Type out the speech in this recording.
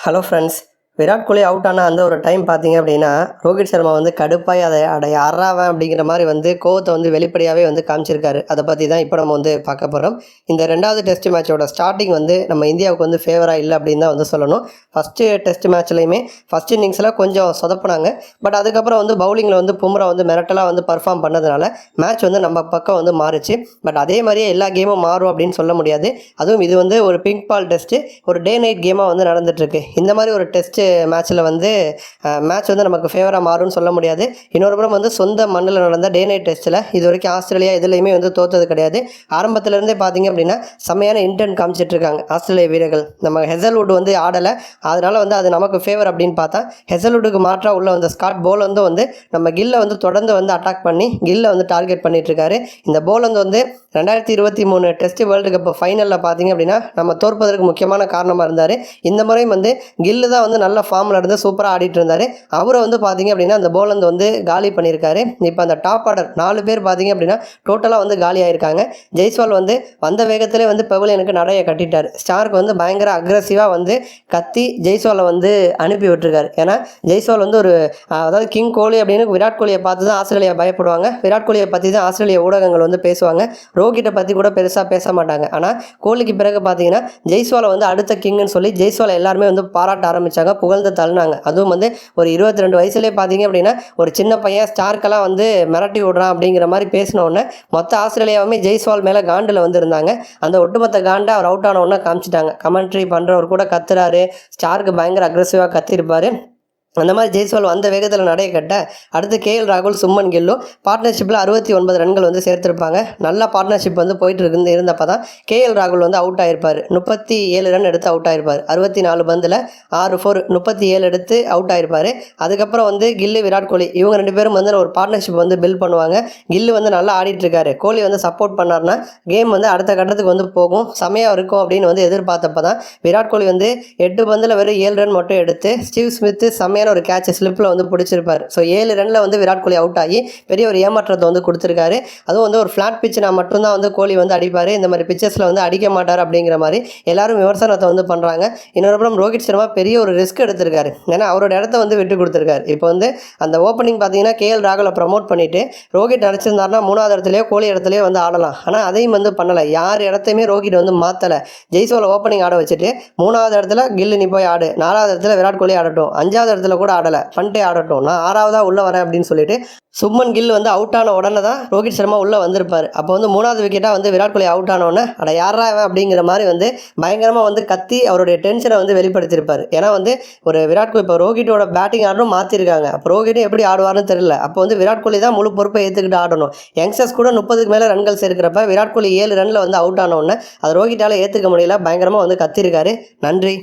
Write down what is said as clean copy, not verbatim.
Hello friends. Virat Kohli out ஆன அந்த ஒரு டைம் பார்த்தீங்க அப்படின்னா, ரோஹித் சர்மா வந்து கடுப்பாய் அட யார்றா அவன் அப்படிங்கிற மாரி வந்து கோவத்த வந்து வெளிப்படையாவே வந்து காமிச்சிருக்காரு. அத பத்தி தான் இப்போ நம்ம வந்து பார்க்க போறோம். இந்த 2வது டெஸ்ட் மேட்சோட ஸ்டார்ட்டிங் வந்து நம்ம இந்தியாவுக்கு வந்து ஃபேவரா இல்ல அப்படின்னு தான் வந்து சொல்லணும். ஃபர்ஸ்ட்டு டெஸ்ட் மேட்ச்லயுமே ஃபர்ஸ்ட் இன்னிங்ஸ்ல கொஞ்சம் சொதப்புனாங்க. பட் அதுக்கப்புறம் வந்து பவுலிங்கில் வந்து பும்ரா வந்து மிரட்டலா வந்து பெர்ஃபார்ம் பண்ணதுனால மேட்ச் வந்து நம்ம பக்கம் வந்து மாறுச்சு. பட் அதே மாரியே எல்லா கேமும் மாறும் அப்படின்னு சொல்ல முடியாது. அதுவும் இது வந்து ஒரு பிங்க் பால் டெஸ்ட்டு, ஒரு டே நைட் கேமாக வந்து நடந்துட்டுருக்கு. இந்த மாதிரி ஒரு டெஸ்ட்டு மேட்ச்சில் வந்து மேட்ச் வந்து நமக்கு ஃபேவராக மாறும்னு சொல்ல முடியாது. இன்னொரு புறம் வந்து சொந்த மண்ணில் நடந்த டே நைட் டெஸ்ட்டில் இது வரைக்கும் ஆஸ்திரேலியா எதுலேயுமே வந்து தோற்றது கிடையாது. ஆரம்பத்திலேருந்தே பார்த்தீங்க அப்படின்னா செம்மையான இன்டென்ட் காமிச்சிட்ருக்காங்க ஆஸ்திரேலிய வீரர்கள். நம்ம ஹெசல்வுட் வந்து ஆடலை, அதனால் வந்து அது நமக்கு ஃபேவர் அப்படின்னு பார்த்தா ஹெசல்வுட்டுக்கு மாற்றாக உள்ள வந்த ஸ்காட் போலந்து வந்து நம்ம கில்லை வந்து தொடர்ந்து வந்து அட்டாக் பண்ணி கில்லை வந்து டார்கெட் பண்ணிகிட்ருக்காரு. இந்த போலந்து வந்து 2023 டெஸ்ட் வேர்ல்டு கப் ஃபைனலில் பார்த்தீங்க அப்படின்னா நம்ம தோற்பதற்கு முக்கியமான காரணமாக இருந்தார். இந்த முறையும் வந்து கில்லு தான் வந்து நல்ல ஃபார்மில் இருந்து சூப்பராக ஆடிட்டு இருந்தார். அவரை வந்து பார்த்தீங்க அப்படின்னா அந்த போலந்து வந்து காலி பண்ணியிருக்காரு. இப்போ அந்த டாப் ஆர்டர் 4 பேர் பார்த்தீங்க அப்படின்னா டோட்டலாக வந்து காலி ஆயிருக்காங்க. ஜெய்ஸ்வால் வந்து வந்த வேகத்திலே வந்து பெவிலியனுக்கு நடையை கட்டிட்டார். ஸ்டார்க் வந்து பயங்கர அக்ரெசிவாக வந்து கத்தி ஜெய்ஸ்வாலை வந்து அனுப்பி விட்டுருக்காரு. ஏன்னா ஜெய்ஸ்வால் வந்து ஒரு அதாவது கிங் கோலி அப்படின்னு விராட் கோலியை பார்த்து தான் ஆஸ்திரேலியா பயப்படுவாங்க. விராட் கோலியை பற்றி தான் ஆஸ்திரேலிய ஊடகங்கள் வந்து பேசுவாங்க. ரோஹிட்டை பற்றி கூட பெருசாக பேச மாட்டாங்க. ஆனால் கோலிக்கு பிறகு பார்த்தீங்கன்னா ஜெய்ஸ்வாலை வந்து அடுத்த கிங்னு சொல்லி ஜெய்ஸ்வாலை எல்லாருமே வந்து பாராட்ட ஆரம்பித்தாங்க, புகழ்ந்து தள்ளினாங்க. அதுவும் வந்து ஒரு 22 வயசுலேயே பார்த்தீங்க அப்படின்னா ஒரு சின்ன பையன் ஸ்டார்க்கெல்லாம் வந்து மிரட்டி விடுறான் அப்படிங்கிற மாதிரி பேசினோடனே மொத்த ஆஸ்திரேலியாவுமே ஜெய்ஸ்வால் மேலே காண்டில் வந்து இருந்தாங்க. அந்த ஒட்டுமொத்த காண்டை அவர் அவுட் ஆன உடனே காமிச்சிட்டாங்க. கமெண்ட்ரி பண்ணுறவர் கூட கத்துறாரு, ஸ்டார்க்கு பயங்கர அக்ரெசிவாக கத்திருப்பார். அந்த மாதிரி ஜெய்ஸ்வால் வந்த வேகத்தில் நடைய கட்ட அடுத்து கேஎல் ராகுல், சும்மன் கில்லும் பார்ட்னர்ஷிப்பில் 69 ரன்கள் வந்து சேர்த்துருப்பாங்க. நல்ல பார்ட்னர்ஷிப் வந்து போயிட்டு இருந்தப்போ தான் கேஎல் ராகுல் வந்து அவுட் ஆகிருப்பார். 37 ரன் எடுத்து அவுட் ஆகிருப்பார். 64 பந்தில் 6 4 37 எடுத்து அவுட் ஆகிருப்பார். அதுக்கப்புறம் வந்து கில்லு, விராட் கோலி இவங்க 2 பேரும் வந்து ஒரு பார்ட்னர்ஷிப் வந்து பில்ட் பண்ணுவாங்க. கில்லு வந்து நல்லா ஆடிட்டுருக்காரு. கோலி வந்து சப்போர்ட் பண்ணார்னா கேம் வந்து அடுத்த கட்டத்துக்கு வந்து போகும், செமையாக இருக்கும் அப்படின்னு வந்து எதிர்பார்த்தப்போ தான் விராட் கோலி வந்து 8 பந்தில் வெறும் 7 ரன் மட்டும் எடுத்து ஸ்டீவ் ஸ்மித்து செம்மையான ஒரு கேட்ச் ஸ்லிப்பில் வந்து பிடிச்சிருப்பார். ஸோ 7 ரனில் வந்து விராட் கோலி அவுட் ஆகி பெரிய ஒரு ஏமாற்றத்தை வந்து கொடுத்துருக்காரு. அதுவும் வந்து ஒரு ஃப்ளாட் பிச்சுனா மட்டும்தான் வந்து கோலி வந்து அடிப்பார், இந்த மாதிரி பிச்சஸில் வந்து அடிக்க மாட்டார் அப்படிங்கிற மாதிரி எல்லாரும் விமர்சனத்தை வந்து பண்ணுறாங்க. இன்னொரு புறம் ரோஹித் சர்மா பெரிய ஒரு ரிஸ்க் எடுத்திருக்காரு. ஏன்னா அவரோட இடத்த வந்து விட்டு கொடுத்துருக்காரு. இப்போ வந்து அந்த ஓப்பனிங் பார்த்தீங்கன்னா கேஎல் ராகுலை ப்ரமோட் பண்ணிவிட்டு ரோஹித் நினச்சிருந்தாருன்னா 3வது இடத்துலையோ கோலி இடத்துலையோ வந்து ஆடலாம். ஆனால் அதையும் வந்து பண்ணலை. யார் இடத்தையுமே ரோஹித் வந்து மாற்றலை. ஜெய்ஸ்வால் ஓப்பனிங் ஆட வச்சுட்டு 3வது இடத்துல கில்லு நீ போய் ஆடு, 4வது இடத்துல விராட் கோலி ஆடட்டும், 5வது இடத்துல கூட ஆடலை, பண்டே ஆடட்டும், நான் 6வதாக உள்ளே வரேன் அப்படின்னு சொல்லிட்டு சும்மன் கில் வந்து அவுட் ஆன உடனே தான் ரோஹித் சர்மா உள்ளே வந்திருப்பார். அப்போ வந்து 3வது விக்கெட்டாக வந்து விராட் கோலி அவுட் ஆனோடனே அட யாரா அப்படிங்கிற மாதிரி வந்து பயங்கரமாக வந்து கத்தி அவருடைய டென்ஷனை வந்து வெளிப்படுத்தியிருப்பார். ஏன்னா வந்து ஒரு விராட் கோலி இப்போ ரோஹிட்டோட பேட்டிங் ஆர்டரும் மாற்றிருக்காங்க. அப்போ ரோஹிட்டும் எப்படி ஆடுவார்னு தெரியல. அப்போ வந்து விராட் கோலி தான் முழு பொறுப்பை ஏற்றுக்கிட்டு ஆடணும். யங்ஸ்டர்ஸ் கூட 30க்கு மேலே ரன்கள் சேர்க்கிறப்ப விராட் கோலி 7 ரனில் வந்து அவுட் ஆனோடனே அது ரோஹிட்டால் ஏற்றுக்க முடியல, பயங்கரமாக வந்து கத்திருக்காரு. நன்றி.